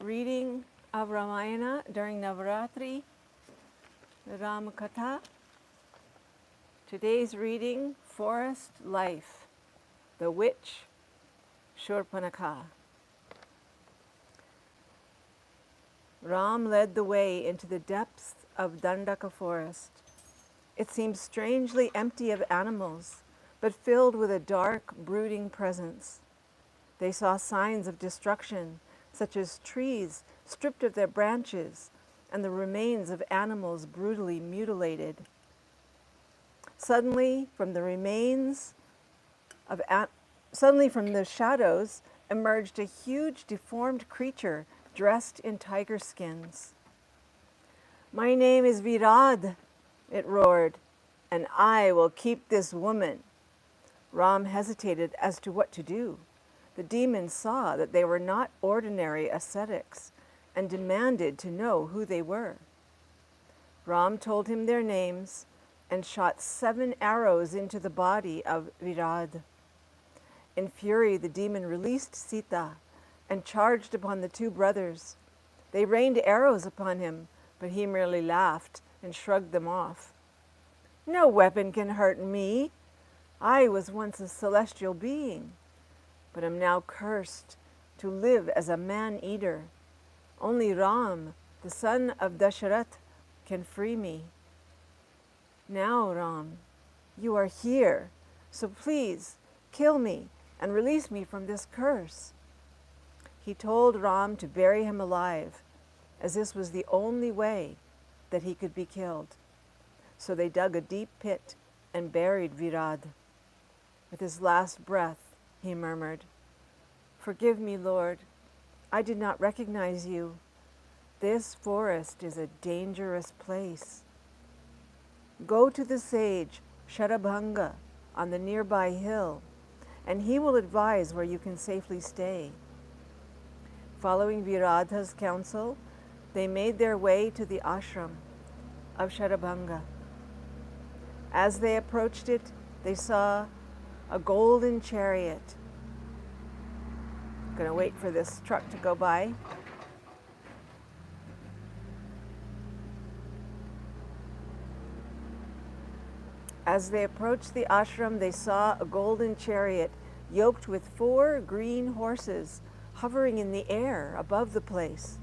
reading of Ramayana during Navaratri, the Rama Katha. Today's reading, Forest Life, the Witch, Shurpanakha. Ram led the way into the depths of Dandaka forest. It seemed strangely empty of animals, but filled with a dark, brooding presence. They saw signs of destruction, such as trees stripped of their branches and the remains of animals brutally mutilated. Suddenly, from the shadows emerged a huge, deformed creature dressed in tiger skins. "My name is Virad," it roared, "and I will keep this woman." Ram hesitated as to what to do. The demons saw that they were not ordinary ascetics and demanded to know who they were. Ram told him their names and shot 7 arrows into the body of Virad. In fury, the demon released Sita and charged upon the 2 brothers. They rained arrows upon him, but he merely laughed and shrugged them off. "No weapon can hurt me. I was once a celestial being, but am now cursed to live as a man-eater. Only Ram, the son of Dasharath, can free me. Now, Ram, you are here, so please kill me and release me from this curse." He told Ram to bury him alive, as this was the only way that he could be killed. So they dug a deep pit and buried Virad. With his last breath, he murmured, "Forgive me, Lord. I did not recognize you. This forest is a dangerous place. Go to the sage Sharabhanga on the nearby hill, and he will advise where you can safely stay." Following Viradha's counsel, they made their way to the ashram of Sharabhanga. As they approached it, they saw a golden chariot. I'm going to wait for this truck to go by. As they approached the ashram, they saw a golden chariot yoked with 4 green horses hovering in the air above the place.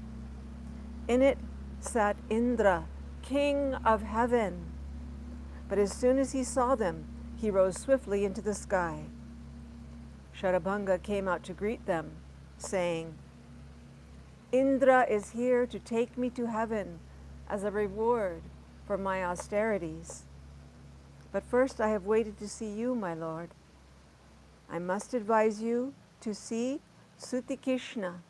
In it sat Indra, king of heaven. But as soon as he saw them, he rose swiftly into the sky. Sharabhanga came out to greet them, saying, "Indra is here to take me to heaven as a reward for my austerities. But first I have waited to see you, my lord. I must advise you to see Sutikishna.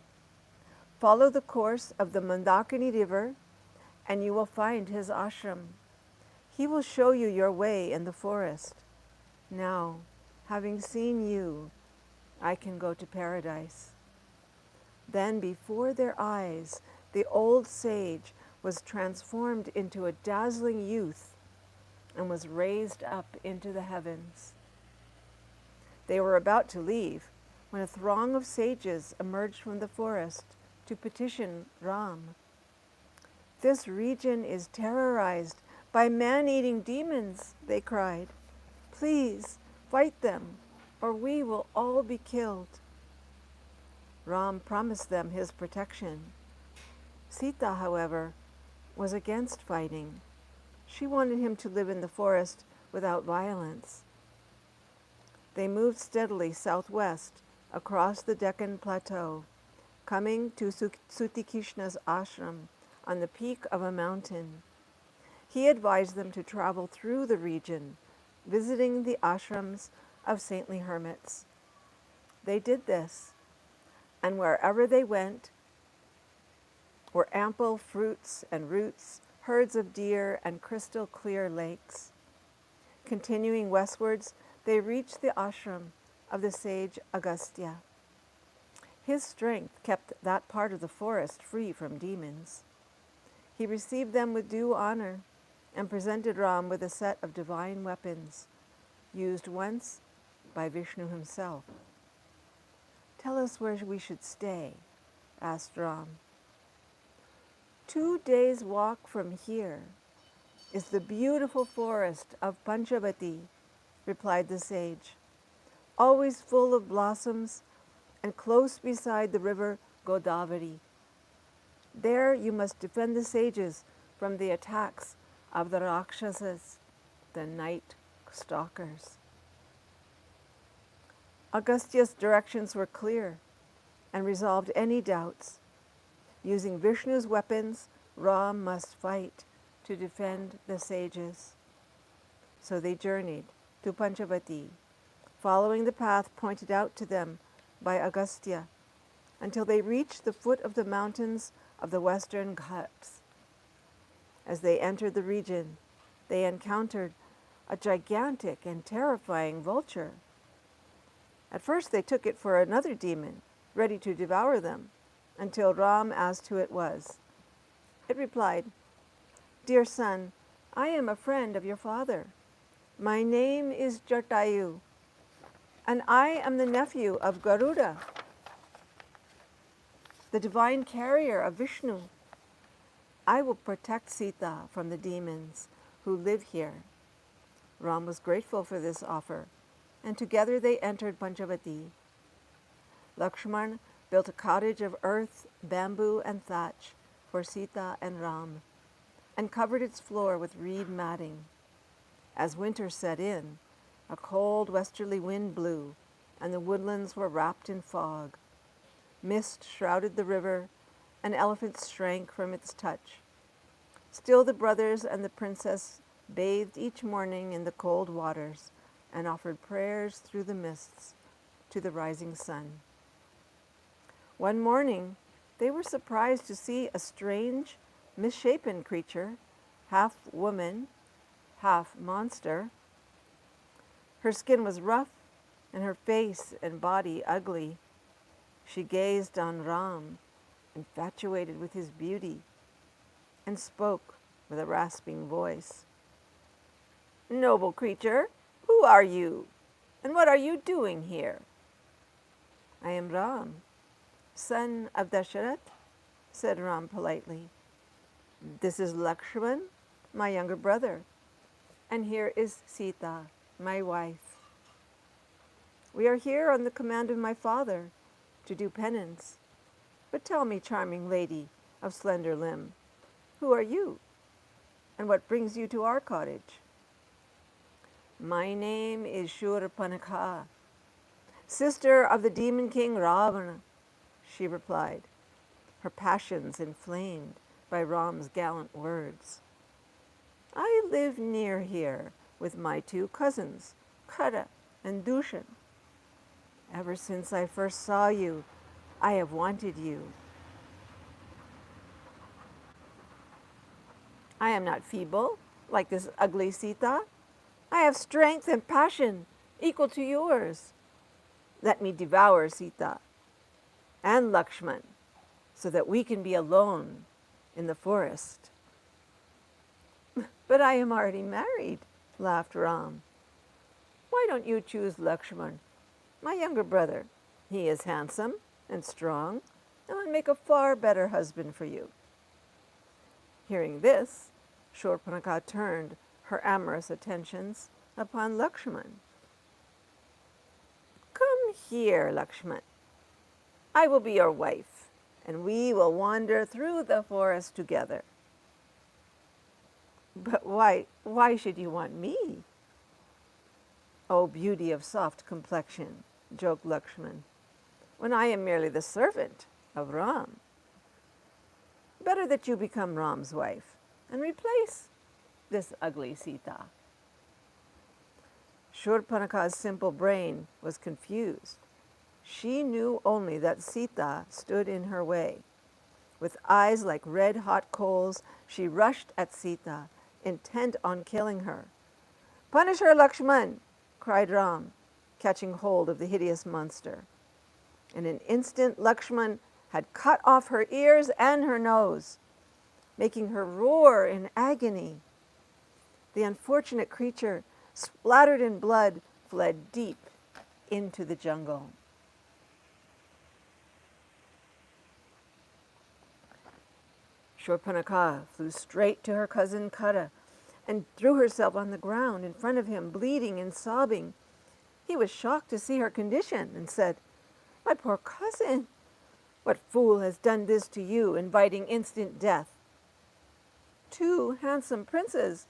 Follow the course of the Mandakini river, and you will find his ashram. He will show you your way in the forest. Now, having seen you, I can go to paradise." Then before their eyes, the old sage was transformed into a dazzling youth and was raised up into the heavens. They were about to leave when a throng of sages emerged from the forest to petition Ram. "This region is terrorized by man-eating demons," they cried. "Please fight them, or we will all be killed." Ram promised them his protection. Sita, however, was against fighting. She wanted him to live in the forest without violence. They moved steadily southwest across the Deccan Plateau, coming to Sutikishna's ashram on the peak of a mountain. He advised them to travel through the region, visiting the ashrams of saintly hermits. They did this, and wherever they went were ample fruits and roots, herds of deer, and crystal clear lakes. Continuing westwards, they reached the ashram of the sage Agastya. His strength kept that part of the forest free from demons. He received them with due honor and presented Ram with a set of divine weapons, used once by Vishnu himself. "Tell us where we should stay," asked Ram. 2 days' walk from here is the beautiful forest of Panchavati, replied the sage, always full of blossoms and close beside the river Godavari. There you must defend the sages from the attacks of the Rakshasas, the night stalkers. Agastya's directions were clear and resolved any doubts. Using Vishnu's weapons, Ram must fight to defend the sages. So they journeyed to Panchavati, following the path pointed out to them by Agastya, until they reached the foot of the mountains of the western Ghats. As they entered the region, they encountered a gigantic and terrifying vulture. At first they took it for another demon, ready to devour them, until Ram asked who it was. It replied, "Dear son, I am a friend of your father. My name is Jatayu, and I am the nephew of Garuda, the divine carrier of Vishnu. I will protect Sita from the demons who live here." Ram was grateful for this offer, and together they entered Panchavati. Lakshman built a cottage of earth, bamboo, and thatch for Sita and Ram, and covered its floor with reed matting. As winter set in, a cold westerly wind blew, and the woodlands were wrapped in fog. Mist shrouded the river, and elephants shrank from its touch. Still the brothers and the princess bathed each morning in the cold waters and offered prayers through the mists to the rising sun. One morning, they were surprised to see a strange, misshapen creature, half woman, half monster. Her skin was rough and her face and body ugly. She gazed on Ram, infatuated with his beauty, and spoke with a rasping voice. "Noble creature, who are you, and what are you doing here?" "I am Ram, son of Dasharat," said Ram politely. "This is Lakshman, my younger brother, and here is Sita, my wife. We are here on the command of my father to do penance. But tell me, charming lady of slender limb, who are you, and what brings you to our cottage?" "My name is Shurpanakha, sister of the demon king Ravana," she replied, her passions inflamed by Ram's gallant words. "I live near here with my 2 cousins, Khara and Dushan. Ever since I first saw you, I have wanted you. I am not feeble, like this ugly Sita. I have strength and passion equal to yours. Let me devour Sita and Lakshman so that we can be alone in the forest." "But I am already married," laughed Ram. "Why don't you choose Lakshman, my younger brother? He is handsome and strong and would make a far better husband for you." Hearing this, Shurpanakha turned her amorous attentions upon Lakshman. "Come here, Lakshman. I will be your wife, and we will wander through the forest together." "But why should you want me?" "Oh, beauty of soft complexion," joked Lakshman, "when I am merely the servant of Ram. Better that you become Ram's wife and replace this ugly Sita." Shurpanakha's simple brain was confused. She knew only that Sita stood in her way. With eyes like red-hot coals, she rushed at Sita, intent on killing her. "Punish her, Lakshman!" cried Ram, catching hold of the hideous monster. In an instant, Lakshman had cut off her ears and her nose, making her roar in agony. The unfortunate creature, splattered in blood, fled deep into the jungle. Shurpanakha flew straight to her cousin Kara and threw herself on the ground in front of him, bleeding and sobbing. He was shocked to see her condition and said, "My poor cousin, what fool has done this to you, inviting instant death?" Two handsome princes,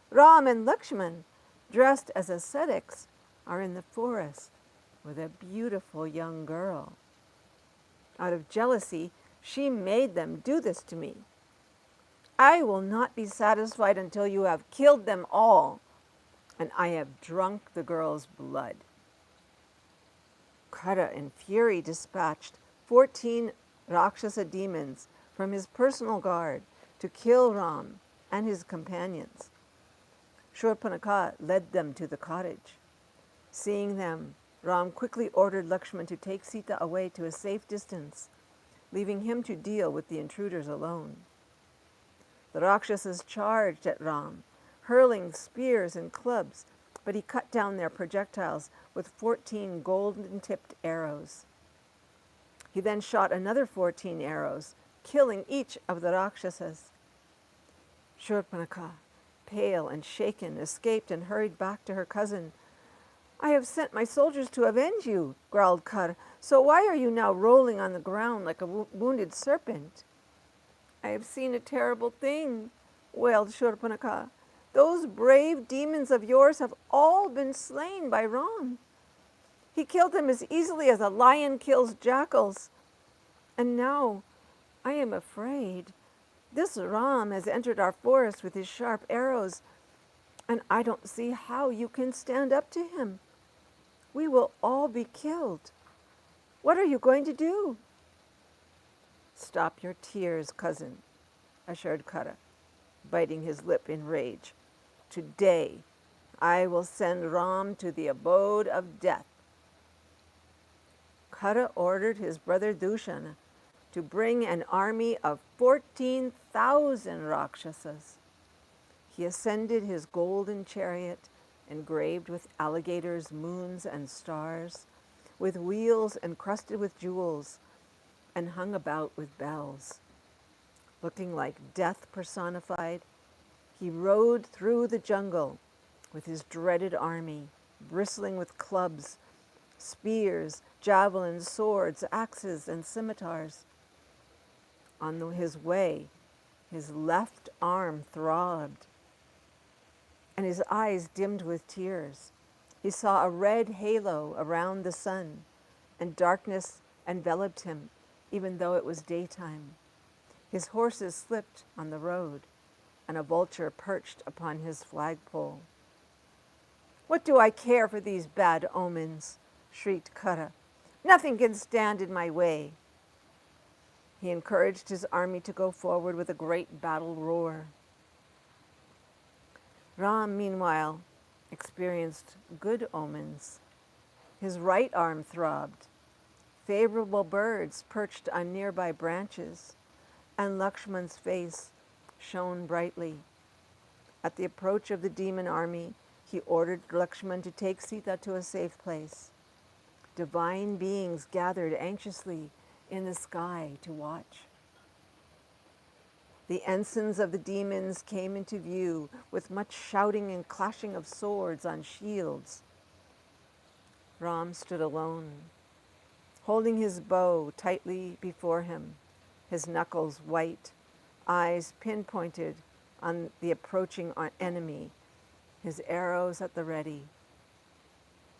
Ram and Lakshman, dressed as ascetics, are in the forest with a beautiful young girl. Out of jealousy, she made them do this to me. I will not be satisfied until you have killed them all, and I have drunk the girl's blood. Kara, in fury, dispatched 14 Rakshasa demons from his personal guard to kill Ram and his companions. Shurpanakha led them to the cottage. Seeing them, Ram quickly ordered Lakshman to take Sita away to a safe distance, leaving him to deal with the intruders alone. The Rakshasas charged at Ram, hurling spears and clubs, but he cut down their projectiles with 14 golden-tipped arrows. He then shot another 14 arrows, killing each of the Rakshasas. Shurpanakha, pale and shaken, escaped and hurried back to her cousin. "I have sent my soldiers to avenge you," growled Kara. "So why are you now rolling on the ground like a wounded serpent?" "I have seen a terrible thing," wailed Shurpanakha. "Those brave demons of yours have all been slain by Ram. He killed them as easily as a lion kills jackals. And now I am afraid. This Ram has entered our forest with his sharp arrows, and I don't see how you can stand up to him. We will all be killed. What are you going to do?" "Stop your tears, cousin," assured Kara, biting his lip in rage. "Today I will send Ram to the abode of death." Kara ordered his brother Dushana to bring an army of 14,000 Rakshasas. He ascended his golden chariot, engraved with alligators, moons, and stars, with wheels encrusted with jewels, and hung about with bells. Looking like death personified, he rode through the jungle with his dreaded army, bristling with clubs, spears, javelins, swords, axes, and scimitars. On his way, his left arm throbbed, and his eyes dimmed with tears. He saw a red halo around the sun, and darkness enveloped him, even though it was daytime. His horses slipped on the road, and a vulture perched upon his flagpole. "What do I care for these bad omens?" shrieked Kara. "Nothing can stand in my way." He encouraged his army to go forward with a great battle roar. Ram, meanwhile, experienced good omens. His right arm throbbed. Favorable birds perched on nearby branches, and Lakshman's face shone brightly. At the approach of the demon army, he ordered Lakshman to take Sita to a safe place. Divine beings gathered anxiously in the sky to watch. The ensigns of the demons came into view with much shouting and clashing of swords on shields. Ram stood alone, holding his bow tightly before him, his knuckles white, eyes pinpointed on the approaching enemy, his arrows at the ready.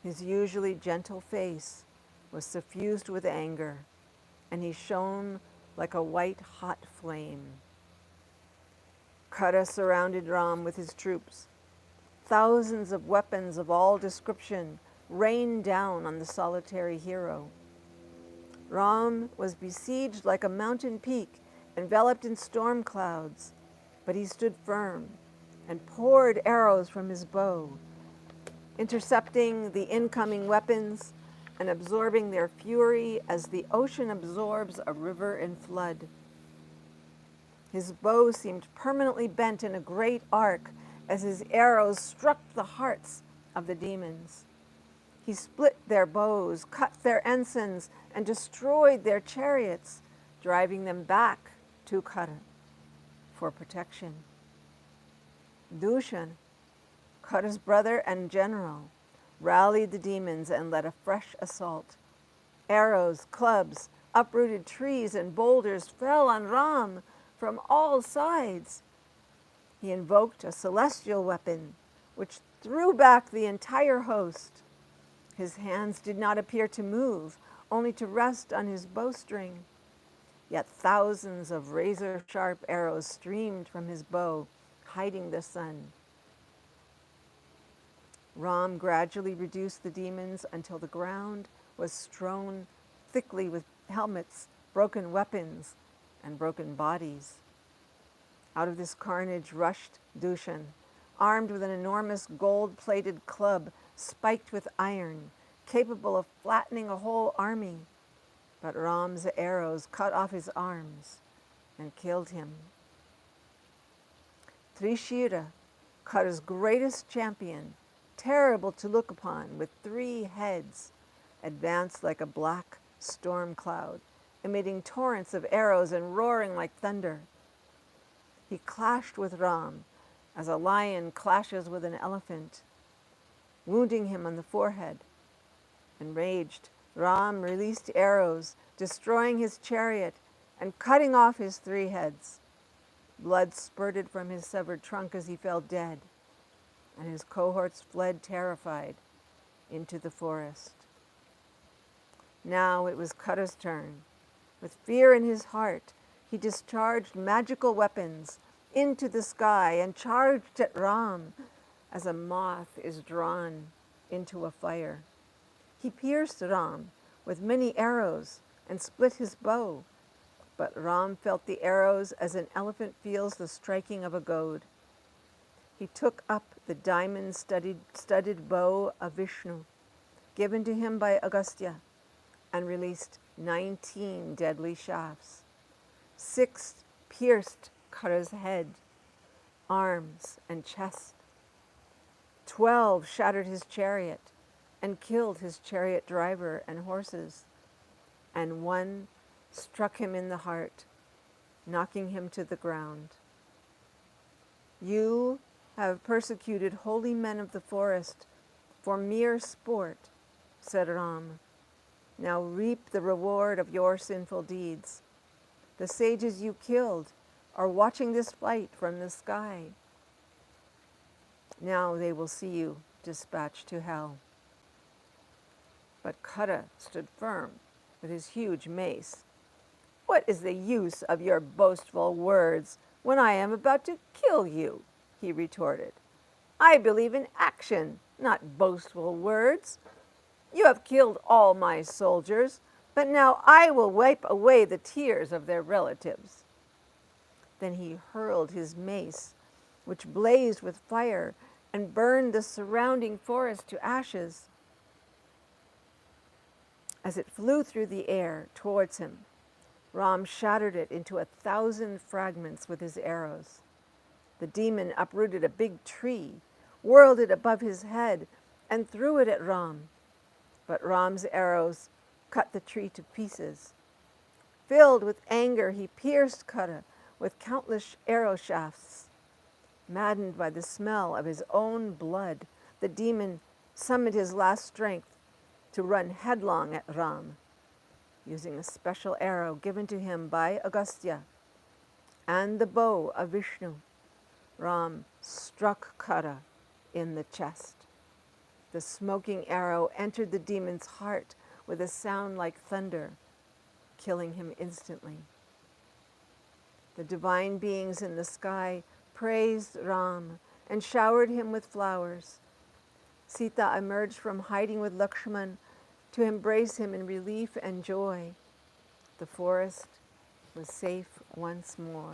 His usually gentle face was suffused with anger, and he shone like a white-hot flame. Kara surrounded Ram with his troops. Thousands of weapons of all description rained down on the solitary hero. Ram was besieged like a mountain peak, enveloped in storm clouds, but he stood firm and poured arrows from his bow, intercepting the incoming weapons and absorbing their fury as the ocean absorbs a river in flood. His bow seemed permanently bent in a great arc as his arrows struck the hearts of the demons. He split their bows, cut their ensigns, and destroyed their chariots, driving them back to Kara. for protection. Dushan, Kara's brother and general, rallied the demons and led a fresh assault. Arrows, clubs, uprooted trees, and boulders fell on Ram from all sides. He invoked a celestial weapon, which threw back the entire host. His hands did not appear to move, only to rest on his bowstring. Yet thousands of razor-sharp arrows streamed from his bow, hiding the sun. Ram gradually reduced the demons until the ground was strewn thickly with helmets, broken weapons, and broken bodies. Out of this carnage rushed Dushan, armed with an enormous gold-plated club spiked with iron, capable of flattening a whole army. But Ram's arrows cut off his arms and killed him. Trishira, Kara's greatest champion, terrible to look upon, with 3 heads, advanced like a black storm cloud, emitting torrents of arrows and roaring like thunder. He clashed with Ram as a lion clashes with an elephant, wounding him on the forehead. Enraged, Ram released arrows, destroying his chariot and cutting off his 3 heads. Blood spurted from his severed trunk as he fell dead, and his cohorts fled terrified into the forest. Now it was Kara's turn. With fear in his heart, he discharged magical weapons into the sky and charged at Ram as a moth is drawn into a fire. He pierced Ram with many arrows and split his bow, but Ram felt the arrows as an elephant feels the striking of a goad. He took up the diamond-studded bow of Vishnu, given to him by Agastya, and released 19 deadly shafts. 6 pierced Kara's head, arms, and chest. 12 shattered his chariot and killed his chariot driver and horses, and 1 struck him in the heart, knocking him to the ground. You have persecuted holy men of the forest for mere sport, said Ram. Now reap the reward of your sinful deeds. The sages you killed are watching this fight from the sky. Now they will see you dispatched to hell. But Kara stood firm with his huge mace. What is the use of your boastful words when I am about to kill you? He retorted. I believe in action, not boastful words. You have killed all my soldiers, but now I will wipe away the tears of their relatives. Then he hurled his mace, which blazed with fire and burned the surrounding forest to ashes. As it flew through the air towards him, Ram shattered it into 1,000 fragments with his arrows. The demon uprooted a big tree, whirled it above his head, and threw it at Ram. But Ram's arrows cut the tree to pieces. Filled with anger, he pierced Kara with countless arrow shafts. Maddened by the smell of his own blood, the demon summoned his last strength to run headlong at Ram. Using a special arrow given to him by Agastya and the bow of Vishnu, Ram struck Kara in the chest. The smoking arrow entered the demon's heart with a sound like thunder, killing him instantly. The divine beings in the sky praised Ram and showered him with flowers. Sita emerged from hiding with Lakshman to embrace him in relief and joy. The forest was safe once more.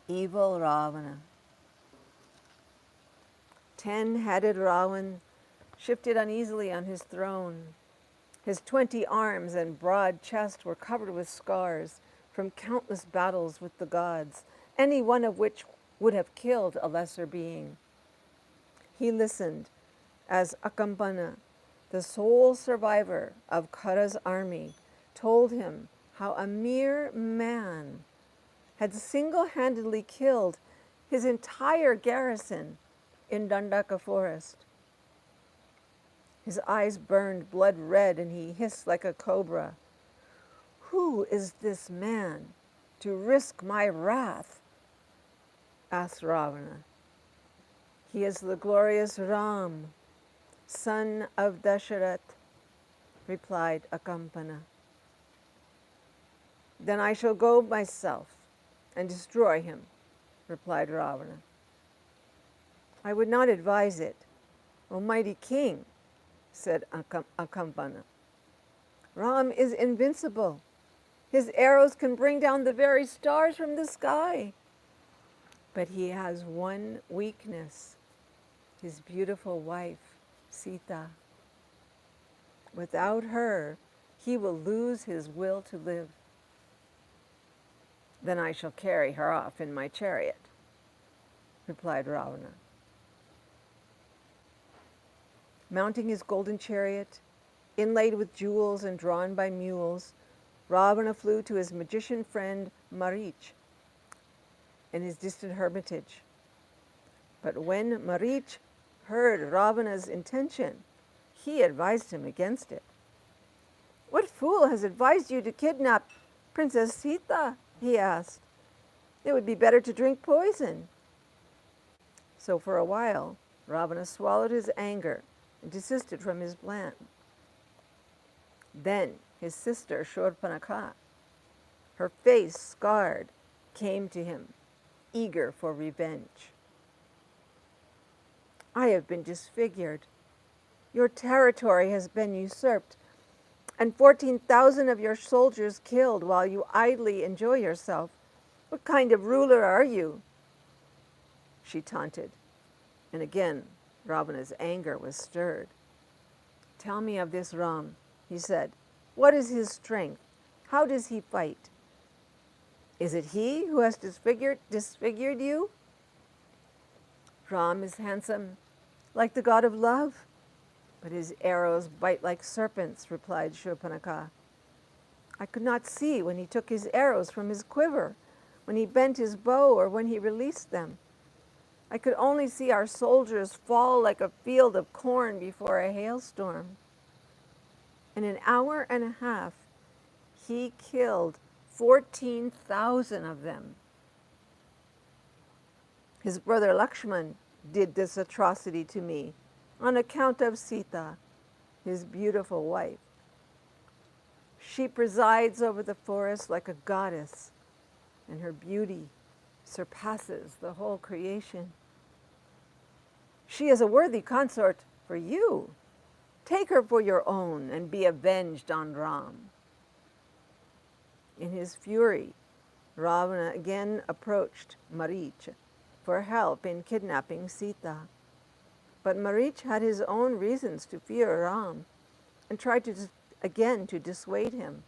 Evil Ravana. 10-headed Ravan shifted uneasily on his throne. His 20 arms and broad chest were covered with scars from countless battles with the gods, any one of which would have killed a lesser being. He listened as Akampana, the sole survivor of Kara's army, told him how a mere man had single-handedly killed his entire garrison in Dandaka forest. His eyes burned blood red and he hissed like a cobra. "Who is this man to risk my wrath?" asked Ravana. "He is the glorious Ram, son of Dasharath," replied Akampana. "Then I shall go myself and destroy him," replied Ravana. "I would not advise it, O mighty king," said Akampana. "Ram is invincible. His arrows can bring down the very stars from the sky. But he has one weakness, his beautiful wife, Sita. Without her, he will lose his will to live." "Then I shall carry her off in my chariot," replied Ravana. Mounting his golden chariot, inlaid with jewels and drawn by mules, Ravana flew to his magician friend Marich in his distant hermitage. But when Marich heard Ravana's intention, he advised him against it. "What fool has advised you to kidnap Princess Sita?" he asked. "It would be better to drink poison." So for a while, Ravana swallowed his anger and desisted from his plan. Then his sister Shurpanakha, her face scarred, came to him, eager for revenge. "I have been disfigured. Your territory has been usurped, and 14,000 of your soldiers killed while you idly enjoy yourself. What kind of ruler are you?" she taunted, and again Ravana's anger was stirred. "Tell me of this Ram," he said. "What is his strength? How does he fight? Is it he who has disfigured you?" "Ram is handsome, like the god of love, but his arrows bite like serpents," replied Shurpanakha. "I could not see when he took his arrows from his quiver, when he bent his bow, or when he released them. I could only see our soldiers fall like a field of corn before a hailstorm. In an hour and a half, he killed 14,000 of them. His brother Lakshman did this atrocity to me on account of Sita, his beautiful wife. She presides over the forest like a goddess, and her beauty surpasses the whole creation. She is a worthy consort for you. Take her for your own and be avenged on Ram." In his fury, Ravana again approached Marich for help in kidnapping Sita. But Marich had his own reasons to fear Ram and tried again to dissuade him.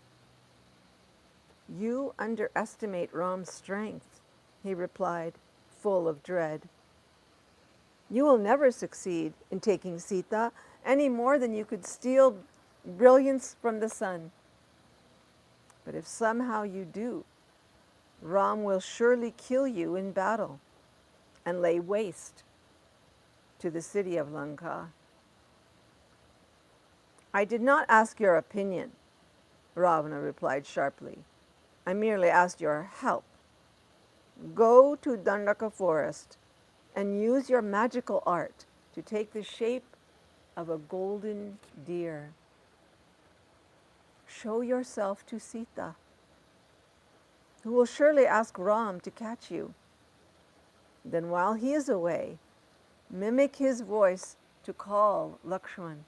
"You underestimate Ram's strength," he replied, full of dread. "You will never succeed in taking Sita any more than you could steal brilliance from the sun. But if somehow you do, Ram will surely kill you in battle and lay waste to the city of Lanka." "I did not ask your opinion," Ravana replied sharply. "I merely asked your help. Go to Dandaka forest and use your magical art to take the shape of a golden deer. Show yourself to Sita, who will surely ask Ram to catch you. Then while he is away, mimic his voice to call Lakshman.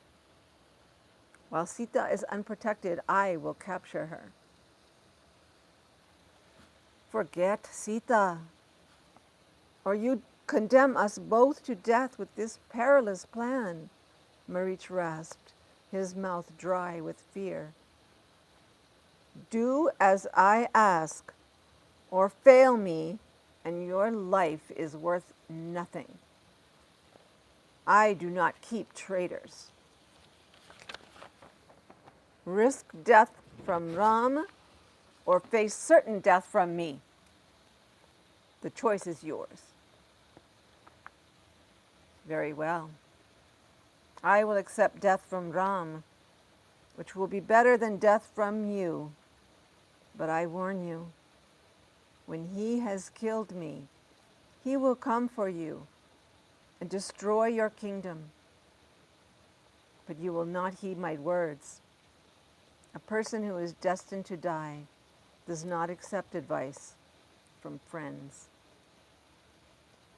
While Sita is unprotected, I will capture her." "Forget Sita, or you condemn us both to death with this perilous plan," Marich rasped, his mouth dry with fear. "Do as I ask, or fail me, and your life is worth nothing. I do not keep traitors." Risk death from Ram or face certain death from me. The choice is yours. Very well. I will accept death from Ram, which will be better than death from you. But I warn you, when he has killed me, he will come for you and destroy your kingdom. But you will not heed my words. A person who is destined to die does not accept advice from friends.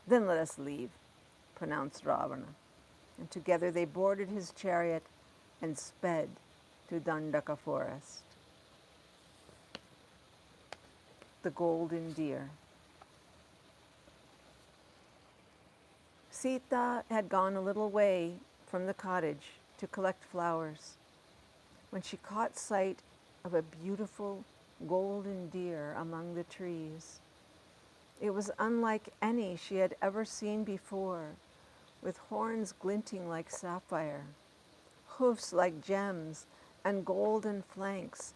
Then let us leave, pronounced Ravana. And together they boarded his chariot and sped to Dandaka forest. The golden deer. Sita had gone a little way from the cottage to collect flowers when she caught sight of a beautiful golden deer among the trees. It was unlike any she had ever seen before, with horns glinting like sapphire, hoofs like gems, and golden flanks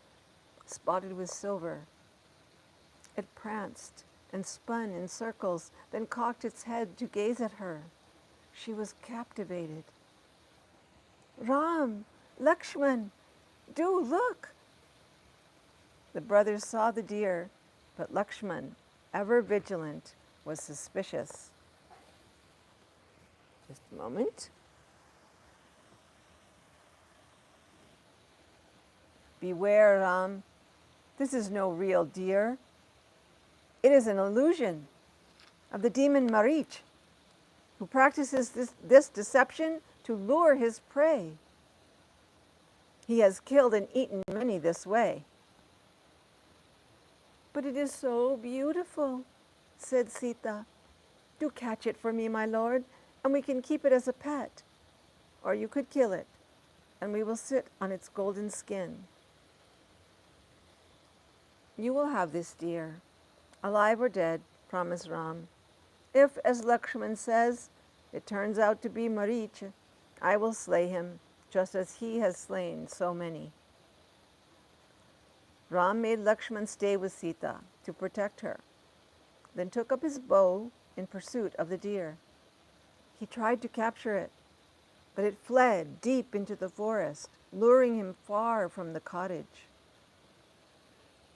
spotted with silver. It pranced and spun in circles, then cocked its head to gaze at her. She was captivated. Ram, Lakshman, do look! The brothers saw the deer, but Lakshman, ever vigilant, was suspicious. Just a moment. Beware, Ram. This is no real deer. It is an illusion of the demon Marich, who practices this deception to lure his prey. He has killed and eaten many this way. But it is so beautiful, said Sita. Do catch it for me, my lord, and we can keep it as a pet. Or you could kill it, and we will sit on its golden skin. You will have this deer, alive or dead, promised Ram. If, as Lakshman says, it turns out to be Marich, I will slay him, just as he has slain so many. Ram made Lakshman stay with Sita to protect her, then took up his bow in pursuit of the deer. He tried to capture it, but it fled deep into the forest, luring him far from the cottage.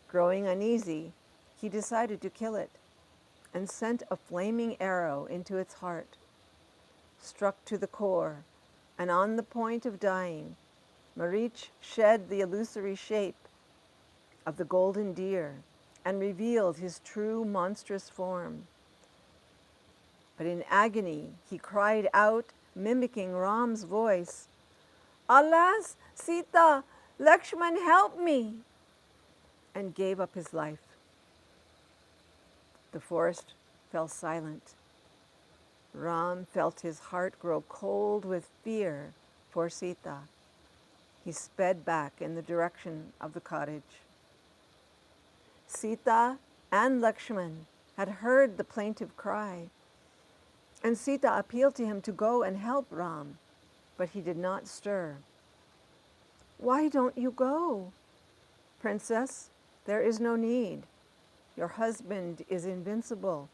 Growing uneasy, he decided to kill it and sent a flaming arrow into its heart. Struck to the core, and on the point of dying, Marich shed the illusory shape of the golden deer and revealed his true monstrous form. But in agony, he cried out, mimicking Ram's voice, Alas, Sita, Lakshman, help me, and gave up his life. The forest fell silent. Ram felt his heart grow cold with fear for Sita. He sped back in the direction of the cottage. Sita and Lakshman had heard the plaintive cry, and Sita appealed to him to go and help Ram, but he did not stir. Why don't you go? Princess, there is no need. Your husband is invincible,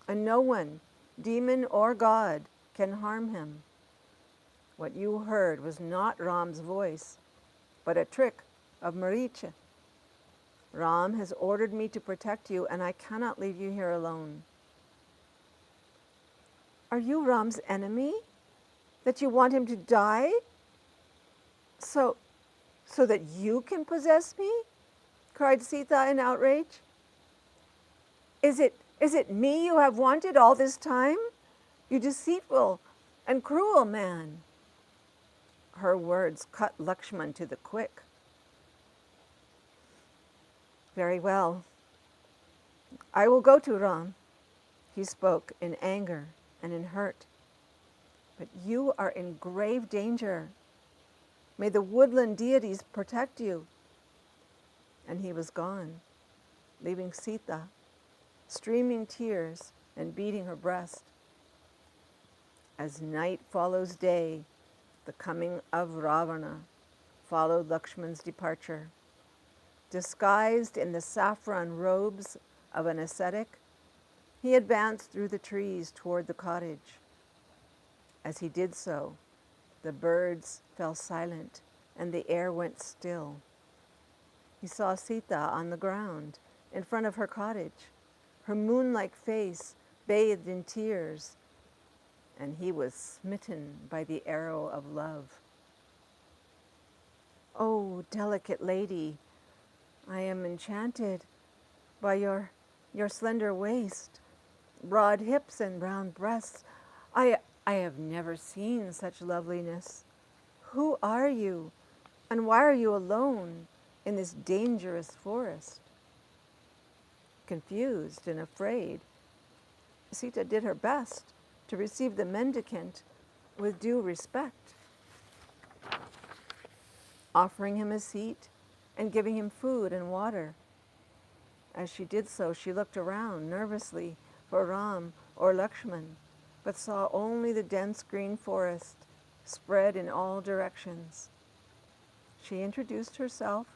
and no one, demon or god, can harm him. What you heard was not Ram's voice, but a trick of Marich. Ram has ordered me to protect you, and I cannot leave you here alone. Are you Ram's enemy? That you want him to die? So that you can possess me? Cried Sita in outrage. Is it me you have wanted all this time? You deceitful and cruel man. Her words cut Lakshman to the quick. Very well. I will go to Ram. He spoke in anger and in hurt. But you are in grave danger. May the woodland deities protect you. And he was gone, leaving Sita, streaming tears and beating her breast. As night follows day, the coming of Ravana followed Lakshman's departure. Disguised in the saffron robes of an ascetic, he advanced through the trees toward the cottage. As he did so, the birds fell silent and the air went still. He saw Sita on the ground in front of her cottage, her moon-like face bathed in tears, and he was smitten by the arrow of love. "Oh, delicate lady, I am enchanted by your slender waist, broad hips and round breasts. I have never seen such loveliness. Who are you, and why are you alone in this dangerous forest?" Confused and afraid, Sita did her best to receive the mendicant with due respect, offering him a seat and giving him food and water. As she did so, she looked around nervously for Ram or Lakshman, but saw only the dense green forest spread in all directions. She introduced herself,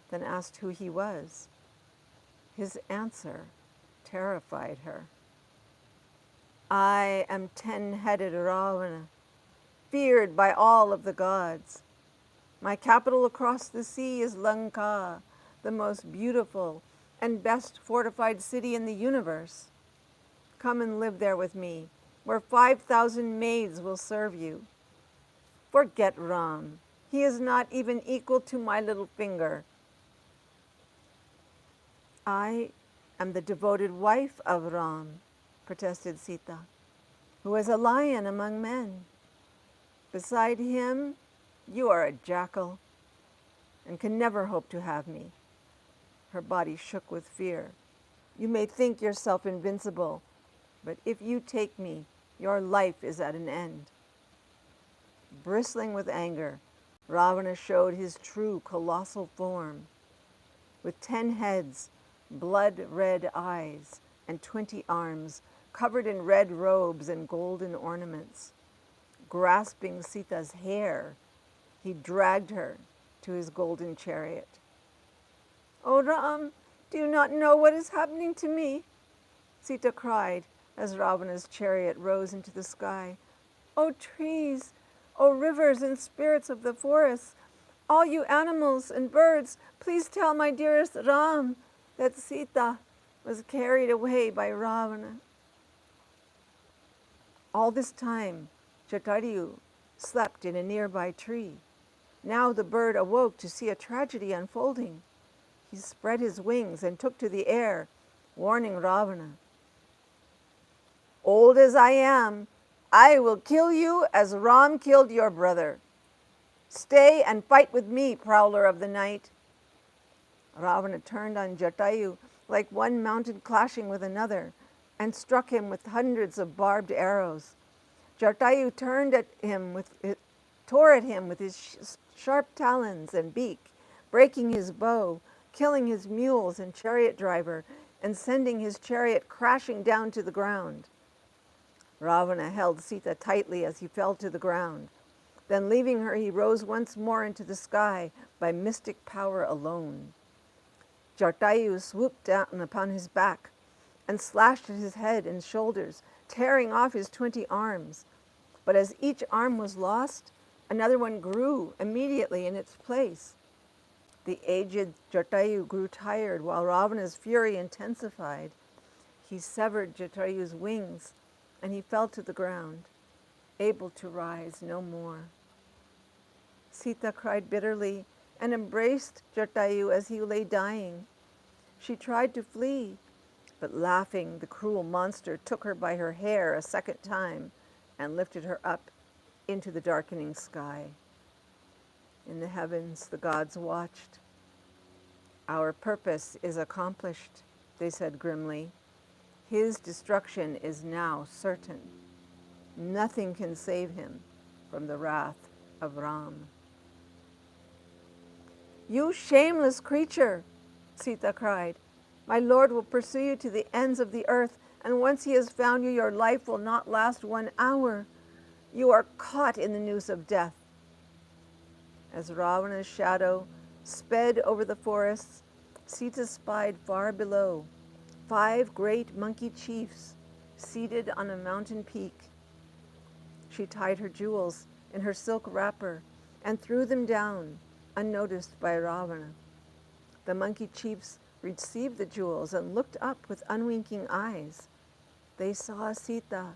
then asked who he was. His answer terrified her. "I am 10-headed Ravana, feared by all of the gods. My capital across the sea is Lanka, the most beautiful and best fortified city in the universe. Come and live there with me, where 5,000 maids will serve you. Forget Ram. He is not even equal to my little finger. I am the devoted wife of Ram," protested Sita, "who is a lion among men. Beside him, you are a jackal and can never hope to have me." Her body shook with fear. "You may think yourself invincible, but if you take me, your life is at an end." Bristling with anger, Ravana showed his true colossal form. With 10 heads, blood-red eyes, and 20 arms, covered in red robes and golden ornaments. Grasping Sita's hair, he dragged her to his golden chariot. "Oh, Ram, do you not know what is happening to me?" Sita cried as Ravana's chariot rose into the sky. "Oh, trees, oh, rivers and spirits of the forest, all you animals and birds, please tell my dearest Ram that Sita was carried away by Ravana." All this time, Jatayu slept in a nearby tree. Now the bird awoke to see a tragedy unfolding. He spread his wings and took to the air, warning Ravana. "Old as I am, I will kill you as Ram killed your brother. Stay and fight with me, prowler of the night." Ravana turned on Jatayu like one mountain clashing with another and struck him with hundreds of barbed arrows. Jatayu tore at him with his sharp talons and beak, breaking his bow, killing his mules and chariot driver, and sending his chariot crashing down to the ground. Ravana held Sita tightly as he fell to the ground. Then, leaving her, he rose once more into the sky by mystic power alone. Jatayu swooped down upon his back and slashed at his head and shoulders, tearing off his 20 arms. But as each arm was lost, another one grew immediately in its place. The aged Jatayu grew tired while Ravana's fury intensified. He severed Jatayu's wings and he fell to the ground, able to rise no more. Sita cried bitterly and embraced Jatayu as he lay dying. She tried to flee, but laughing, the cruel monster took her by her hair a second time and lifted her up into the darkening sky. In the heavens, the gods watched. "Our purpose is accomplished," they said grimly. "His destruction is now certain. Nothing can save him from the wrath of Ram." "You shameless creature," Sita cried. "My lord will pursue you to the ends of the earth, and once he has found you, your life will not last 1 hour. You are caught in the noose of death." As Ravana's shadow sped over the forests, Sita spied far below 5 great monkey chiefs seated on a mountain peak. She tied her jewels in her silk wrapper and threw them down, unnoticed by Ravana. The monkey chiefs received the jewels and looked up with unwinking eyes. They saw Sita,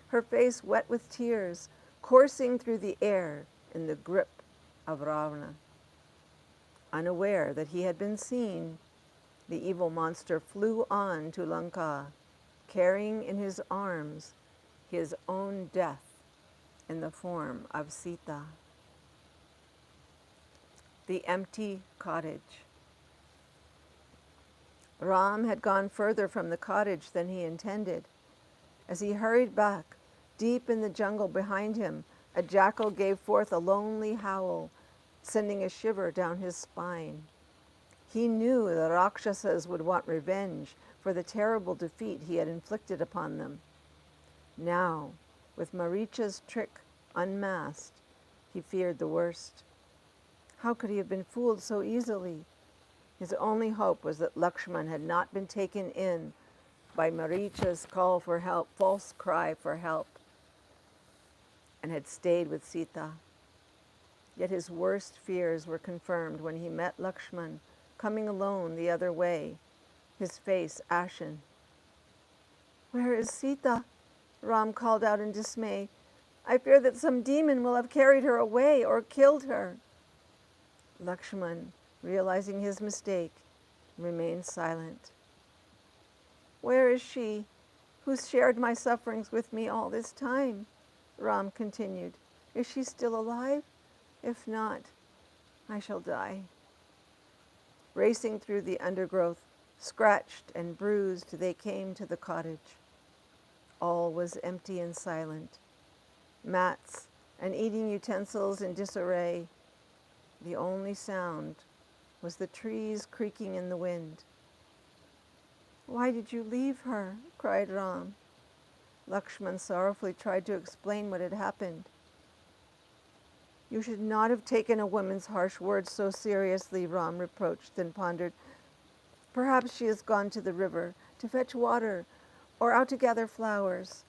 her face wet with tears, coursing through the air in the grip of Ravana. Unaware that he had been seen, the evil monster flew on to Lanka, carrying in his arms his own death in the form of Sita. The empty cottage. Ram had gone further from the cottage than he intended. As he hurried back, deep in the jungle behind him, a jackal gave forth a lonely howl, sending a shiver down his spine. He knew the Rakshasas would want revenge for the terrible defeat he had inflicted upon them. Now, with Maricha's trick unmasked, he feared the worst. How could he have been fooled so easily? His only hope was that Lakshman had not been taken in by Maricha's call for help, false cry for help, and had stayed with Sita. Yet his worst fears were confirmed when he met Lakshman coming alone the other way, his face ashen. "Where is Sita?" Ram called out in dismay. "I fear that some demon will have carried her away or killed her." Lakshman, realizing his mistake, remained silent. "Where is she, who's shared my sufferings with me all this time?" Ram continued. "Is she still alive? If not, I shall die." Racing through the undergrowth, scratched and bruised, they came to the cottage. All was empty and silent. Mats and eating utensils in disarray. The only sound was the trees creaking in the wind. "Why did you leave her?" cried Ram. Lakshman sorrowfully tried to explain what had happened. "You should not have taken a woman's harsh words so seriously," Ram reproached and pondered. "Perhaps she has gone to the river to fetch water or out to gather flowers."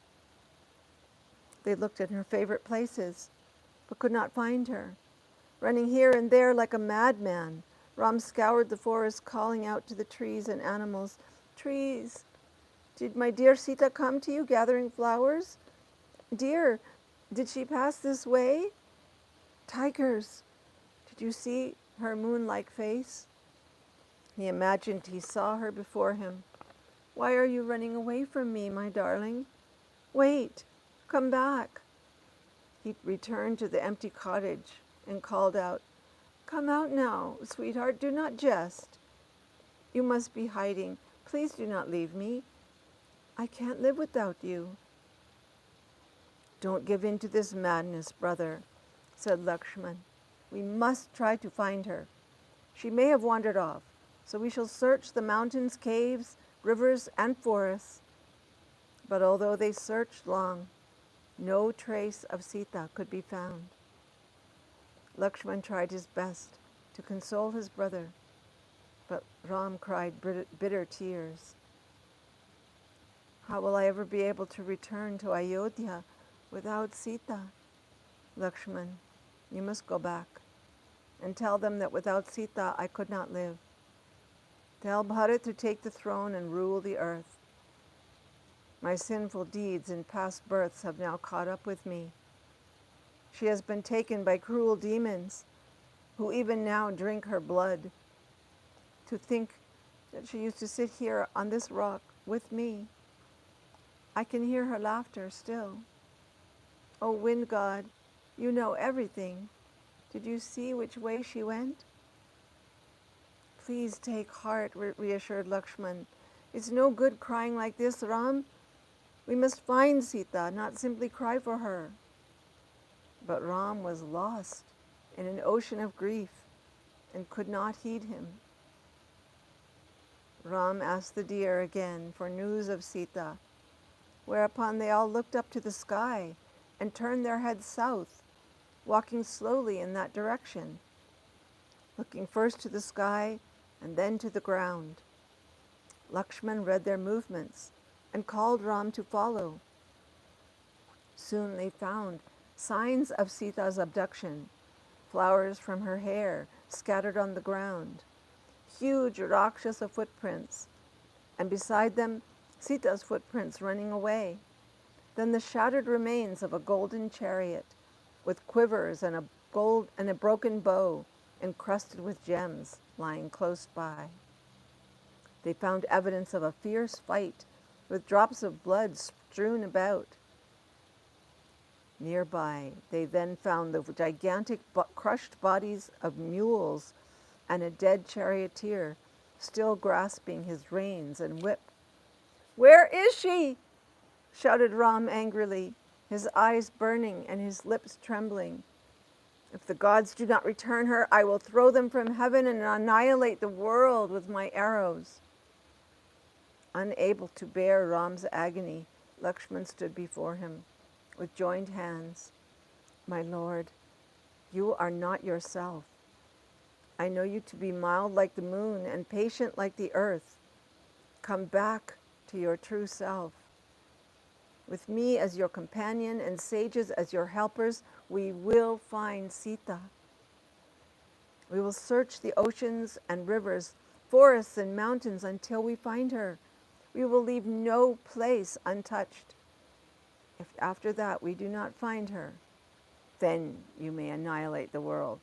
They looked at her favorite places, but could not find her. Running here and there like a madman, Ram scoured the forest, calling out to the trees and animals, "Trees, did my dear Sita come to you gathering flowers? Dear, did she pass this way? Tigers, did you see her moon-like face?" He imagined he saw her before him. "Why are you running away from me, my darling? Wait, come back." He returned to the empty cottage and called out, "Come out now, sweetheart, do not jest. You must be hiding. Please do not leave me. I can't live without you." "Don't give in to this madness, brother," said Lakshman. "We must try to find her. She may have wandered off, so we shall search the mountains, caves, rivers, and forests." But although they searched long, no trace of Sita could be found. Lakshman tried his best to console his brother, but Ram cried bitter tears. "How will I ever be able to return to Ayodhya without Sita? Lakshman, you must go back and tell them that without Sita I could not live. Tell Bharat to take the throne and rule the earth. My sinful deeds in past births have now caught up with me. She has been taken by cruel demons who even now drink her blood. To think that she used to sit here on this rock with me. I can hear her laughter still. Oh, wind god, you know everything. Did you see which way she went?" "Please take heart," reassured Lakshman. "It's no good crying like this, Ram. We must find Sita, not simply cry for her." But Ram was lost in an ocean of grief and could not heed him. Ram asked the deer again for news of Sita, whereupon they all looked up to the sky and turned their heads south, walking slowly in that direction, looking first to the sky and then to the ground. Lakshman read their movements and called Ram to follow. Soon they found signs of Sita's abduction, flowers from her hair scattered on the ground, huge Rakshasa footprints, and beside them Sita's footprints running away. Then the shattered remains of a golden chariot with quivers and a broken bow encrusted with gems lying close by. They found evidence of a fierce fight with drops of blood strewn about. Nearby, they then found the gigantic crushed bodies of mules and a dead charioteer still grasping his reins and whip. "Where is she?" shouted Ram angrily, his eyes burning and his lips trembling. "If the gods do not return her, I will throw them from heaven and annihilate the world with my arrows." Unable to bear Ram's agony, Lakshman stood before him with joined hands. "My lord, you are not yourself. I know you to be mild like the moon and patient like the earth. Come back to your true self. With me as your companion and sages as your helpers, we will find Sita. We will search the oceans and rivers, forests and mountains until we find her. We will leave no place untouched. If after that we do not find her, then you may annihilate the world.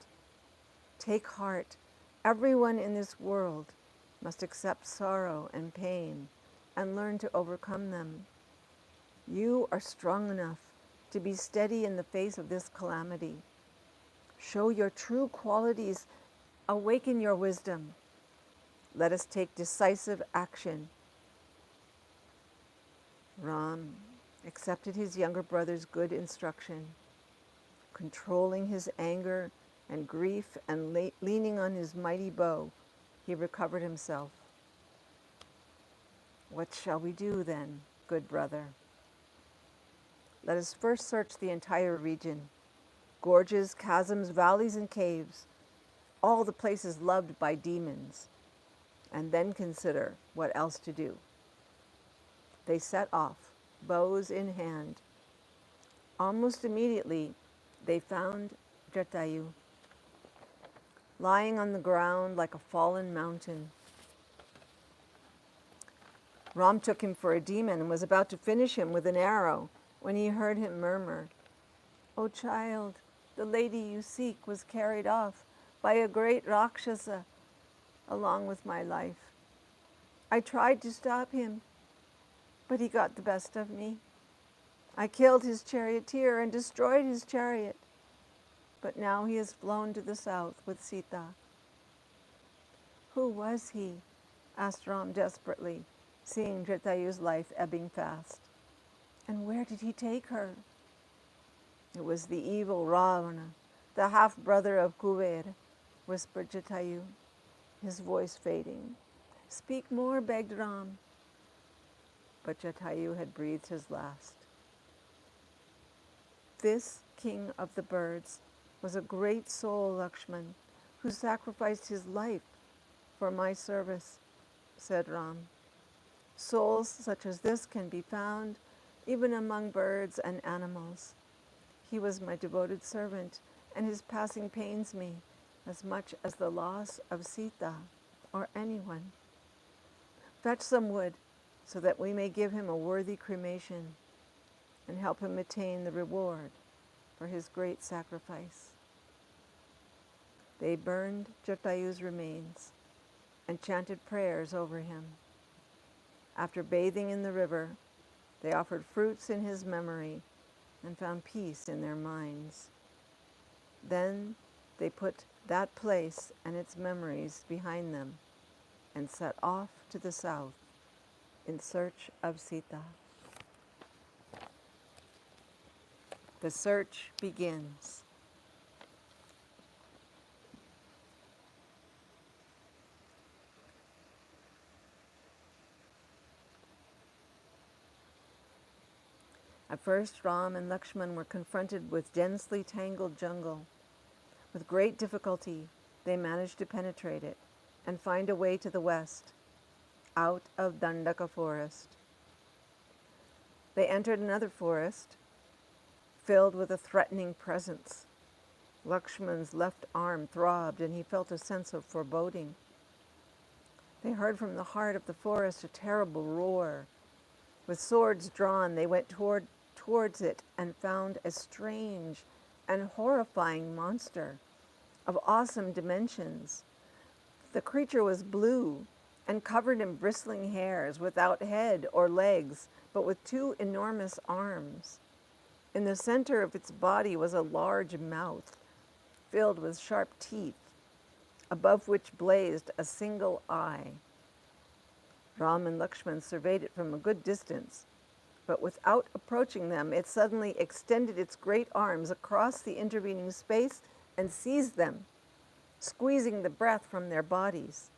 Take heart. Everyone in this world must accept sorrow and pain and learn to overcome them. You are strong enough to be steady in the face of this calamity. Show your true qualities. Awaken your wisdom. Let us take decisive action." Ram accepted his younger brother's good instruction. Controlling his anger and grief and leaning on his mighty bow, he recovered himself. "What shall we do then, good brother? Let us first search the entire region, gorges, chasms, valleys, and caves, all the places loved by demons, and then consider what else to do." They set off, bows in hand. Almost immediately, they found Jatayu, lying on the ground like a fallen mountain. Ram took him for a demon and was about to finish him with an arrow when he heard him murmur, "O child, the lady you seek was carried off by a great Rakshasa along with my life. I tried to stop him, but he got the best of me. I killed his charioteer and destroyed his chariot, but now he has flown to the south with Sita." "Who was he?" asked Ram desperately, seeing Jatayu's life ebbing fast. "And where did he take her?" "It was the evil Ravana, the half-brother of Kuber," whispered Jatayu, his voice fading. "Speak more," begged Ram. But Jatayu had breathed his last. "This king of the birds was a great soul, Lakshman, who sacrificed his life for my service," said Ram. "Souls such as this can be found even among birds and animals. He was my devoted servant, and his passing pains me as much as the loss of Sita or anyone. Fetch some wood so that we may give him a worthy cremation and help him attain the reward for his great sacrifice." They burned Jatayu's remains and chanted prayers over him. After bathing in the river, they offered fruits in his memory and found peace in their minds. Then they put that place and its memories behind them and set off to the south in search of Sita. The search begins. At first, Ram and Lakshman were confronted with densely tangled jungle. With great difficulty, they managed to penetrate it and find a way to the west, out of Dandaka forest. They entered another forest filled with a threatening presence. Lakshman's left arm throbbed and he felt a sense of foreboding. They heard from the heart of the forest a terrible roar. With swords drawn, they went towards it and found a strange and horrifying monster of awesome dimensions. The creature was blue and covered in bristling hairs, without head or legs, but with two enormous arms. In the center of its body was a large mouth filled with sharp teeth, above which blazed a single eye. Ram and Lakshman surveyed it from a good distance, but without approaching them, it suddenly extended its great arms across the intervening space and seized them, squeezing the breath from their bodies.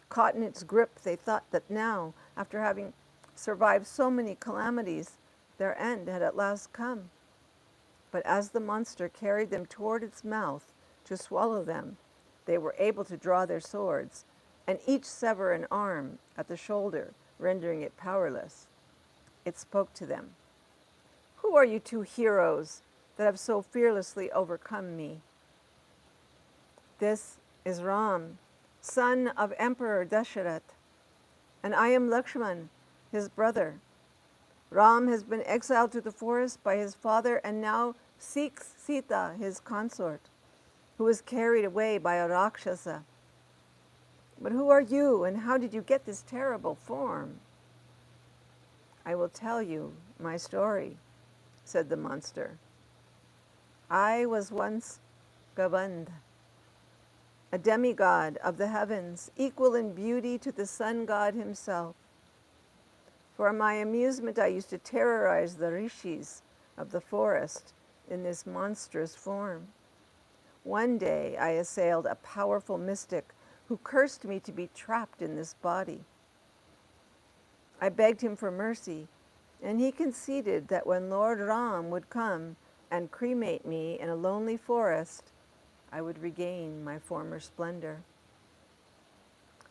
Caught in its grip, they thought that now, after having survived so many calamities, their end had at last come. But as the monster carried them toward its mouth to swallow them, they were able to draw their swords and each sever an arm at the shoulder, rendering it powerless. It spoke to them. "Who are you two heroes that have so fearlessly overcome me?" "This is Ram, son of Emperor Dasharath, and I am Lakshman, his brother. Ram has been exiled to the forest by his father and now seeks Sita, his consort, who was carried away by a Rakshasa. But who are you, and how did you get this terrible form?" "I will tell you my story," said the monster. "I was once Gavandha, a demigod of the heavens, equal in beauty to the sun god himself. For my amusement, I used to terrorize the rishis of the forest in this monstrous form. One day, I assailed a powerful mystic who cursed me to be trapped in this body. I begged him for mercy, and he conceded that when Lord Ram would come and cremate me in a lonely forest, I would regain my former splendor.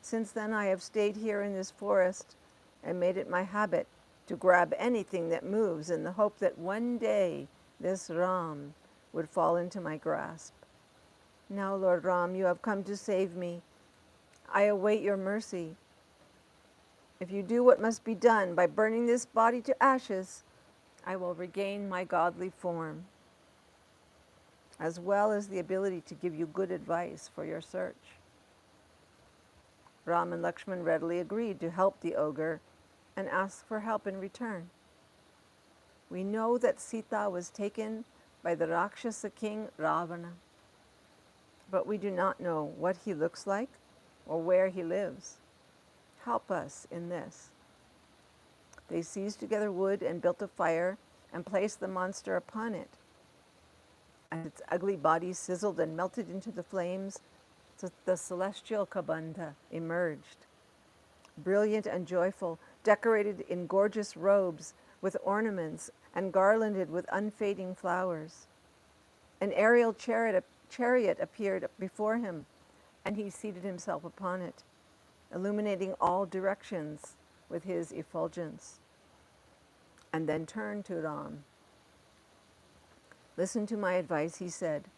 Since then, I have stayed here in this forest and made it my habit to grab anything that moves in the hope that one day this Ram would fall into my grasp. Now, Lord Ram, you have come to save me. I await your mercy. If you do what must be done by burning this body to ashes, I will regain my godly form, as well as the ability to give you good advice for your search." Ram and Lakshman readily agreed to help the ogre and asked for help in return. "We know that Sita was taken by the Rakshasa king Ravana, but we do not know what he looks like or where he lives. Help us in this." They seized together wood and built a fire and placed the monster upon it. As its ugly body sizzled and melted into the flames, the celestial Kabandha emerged, brilliant and joyful, decorated in gorgeous robes with ornaments and garlanded with unfading flowers. An aerial chariot appeared before him, and he seated himself upon it, illuminating all directions with his effulgence, and then turned to Ram. "Listen to my advice," he said.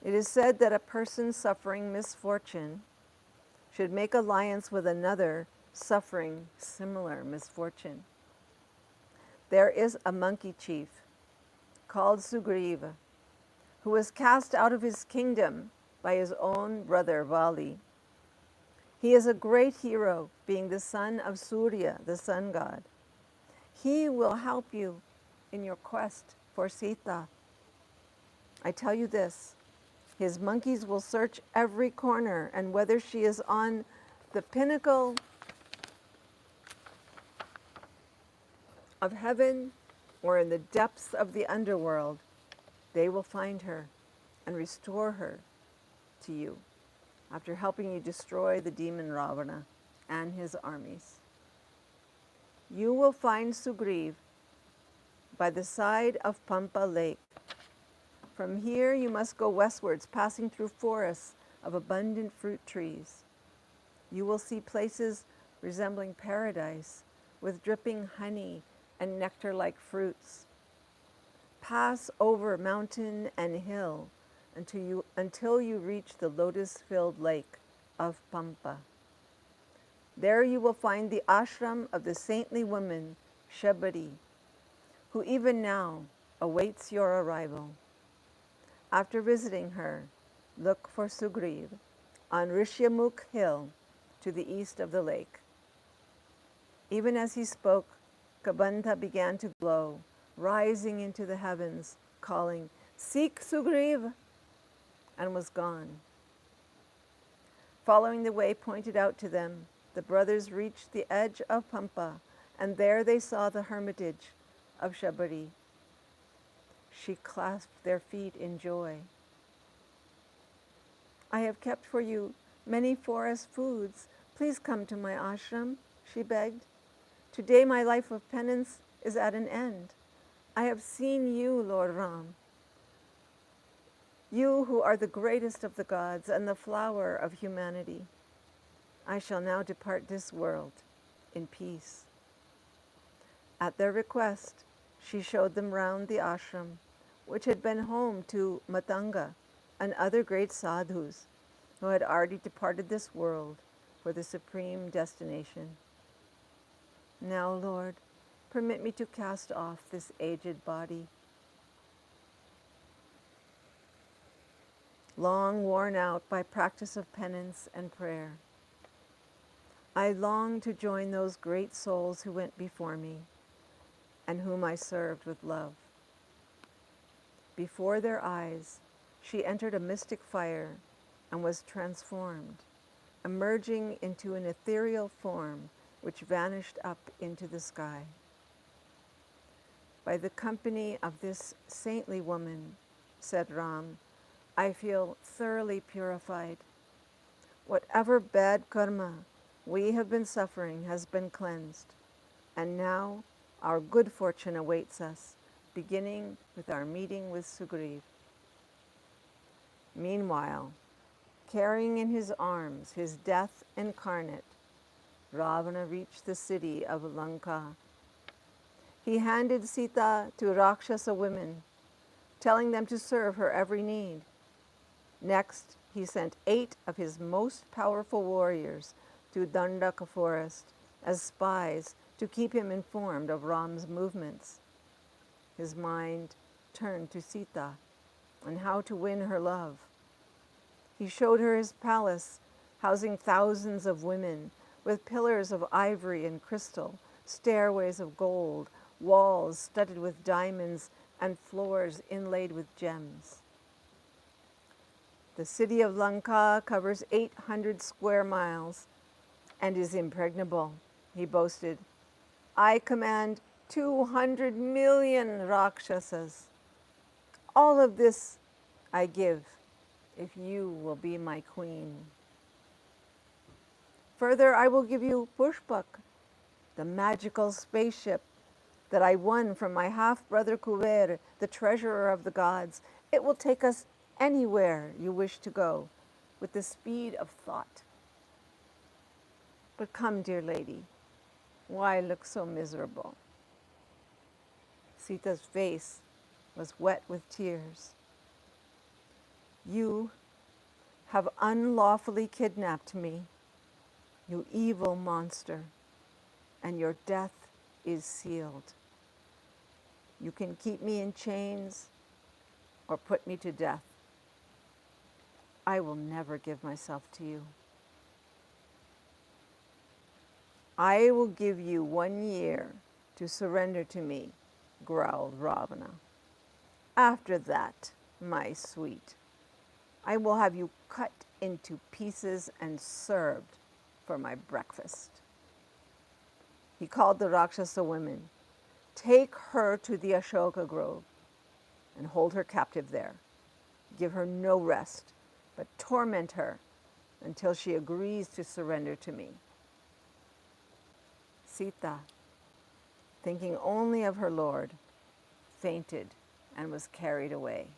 "It is said that a person suffering misfortune should make alliance with another suffering similar misfortune. There is a monkey chief called Sugriva who was cast out of his kingdom by his own brother Vali. He is a great hero, being the son of Surya, the sun god. He will help you in your quest for Sita. I tell you this, his monkeys will search every corner, and whether she is on the pinnacle of heaven or in the depths of the underworld, they will find her and restore her to you after helping you destroy the demon Ravana and his armies. You will find Sugriv by the side of Pampa Lake. From here you must go westwards, passing through forests of abundant fruit trees. You will see places resembling paradise with dripping honey and nectar-like fruits. Pass over mountain and hill until you reach the lotus-filled lake of Pampa. There you will find the ashram of the saintly woman Shabari, who even now awaits your arrival. After visiting her, look for Sugriv on Rishyamukh hill to the east of the lake. Even as he spoke, Kabantha began to glow, rising into the heavens, calling, "Seek Sugriv," and was gone. Following the way pointed out to them, the brothers reached the edge of Pampa, and there they saw the hermitage of Shabari. She clasped their feet in joy. "I have kept for you many forest foods. Please come to my ashram," she begged. "Today my life of penance is at an end. I have seen you, Lord Ram, you who are the greatest of the gods and the flower of humanity. I shall now depart this world in peace." At their request, she showed them round the ashram, which had been home to Matanga and other great sadhus who had already departed this world for the supreme destination. "Now, Lord, permit me to cast off this aged body. Long worn out by practice of penance and prayer, I long to join those great souls who went before me and whom I served with love." Before their eyes, she entered a mystic fire and was transformed, emerging into an ethereal form which vanished up into the sky. "By the company of this saintly woman," said Ram, "I feel thoroughly purified. Whatever bad karma we have been suffering has been cleansed, and now our good fortune awaits us, beginning with our meeting with Sugriv." Meanwhile, carrying in his arms his death incarnate, Ravana reached the city of Lanka. He handed Sita to Rakshasa women, telling them to serve her every need. Next, he sent 8 of his most powerful warriors to Dandaka forest as spies to keep him informed of Ram's movements. His mind turned to Sita and how to win her love. He showed her his palace, housing thousands of women, with pillars of ivory and crystal, stairways of gold, walls studded with diamonds, and floors inlaid with gems. The city of Lanka covers 800 square miles and is impregnable, he boasted. "I command 200 million Rakshasas. All of this I give if you will be my queen. Further, I will give you Pushpak, the magical spaceship that I won from my half-brother Kuber, the treasurer of the gods. It will take us anywhere you wish to go with the speed of thought. But come, dear lady, why look so miserable?" Sita's face was wet with tears. "You have unlawfully kidnapped me, you evil monster, and your death is sealed. You can keep me in chains or put me to death. I will never give myself to you. I will give you 1 year to surrender to me," growled Ravana. "After that, my sweet, I will have you cut into pieces and served for my breakfast." He called the Rakshasa women. "Take her to the Ashoka grove and hold her captive there. Give her no rest, but torment her until she agrees to surrender to me." Sita, thinking only of her lord, fainted and was carried away.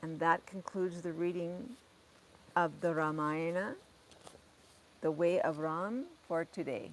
And that concludes the reading of the Ramayana, The Way of Ram, for today.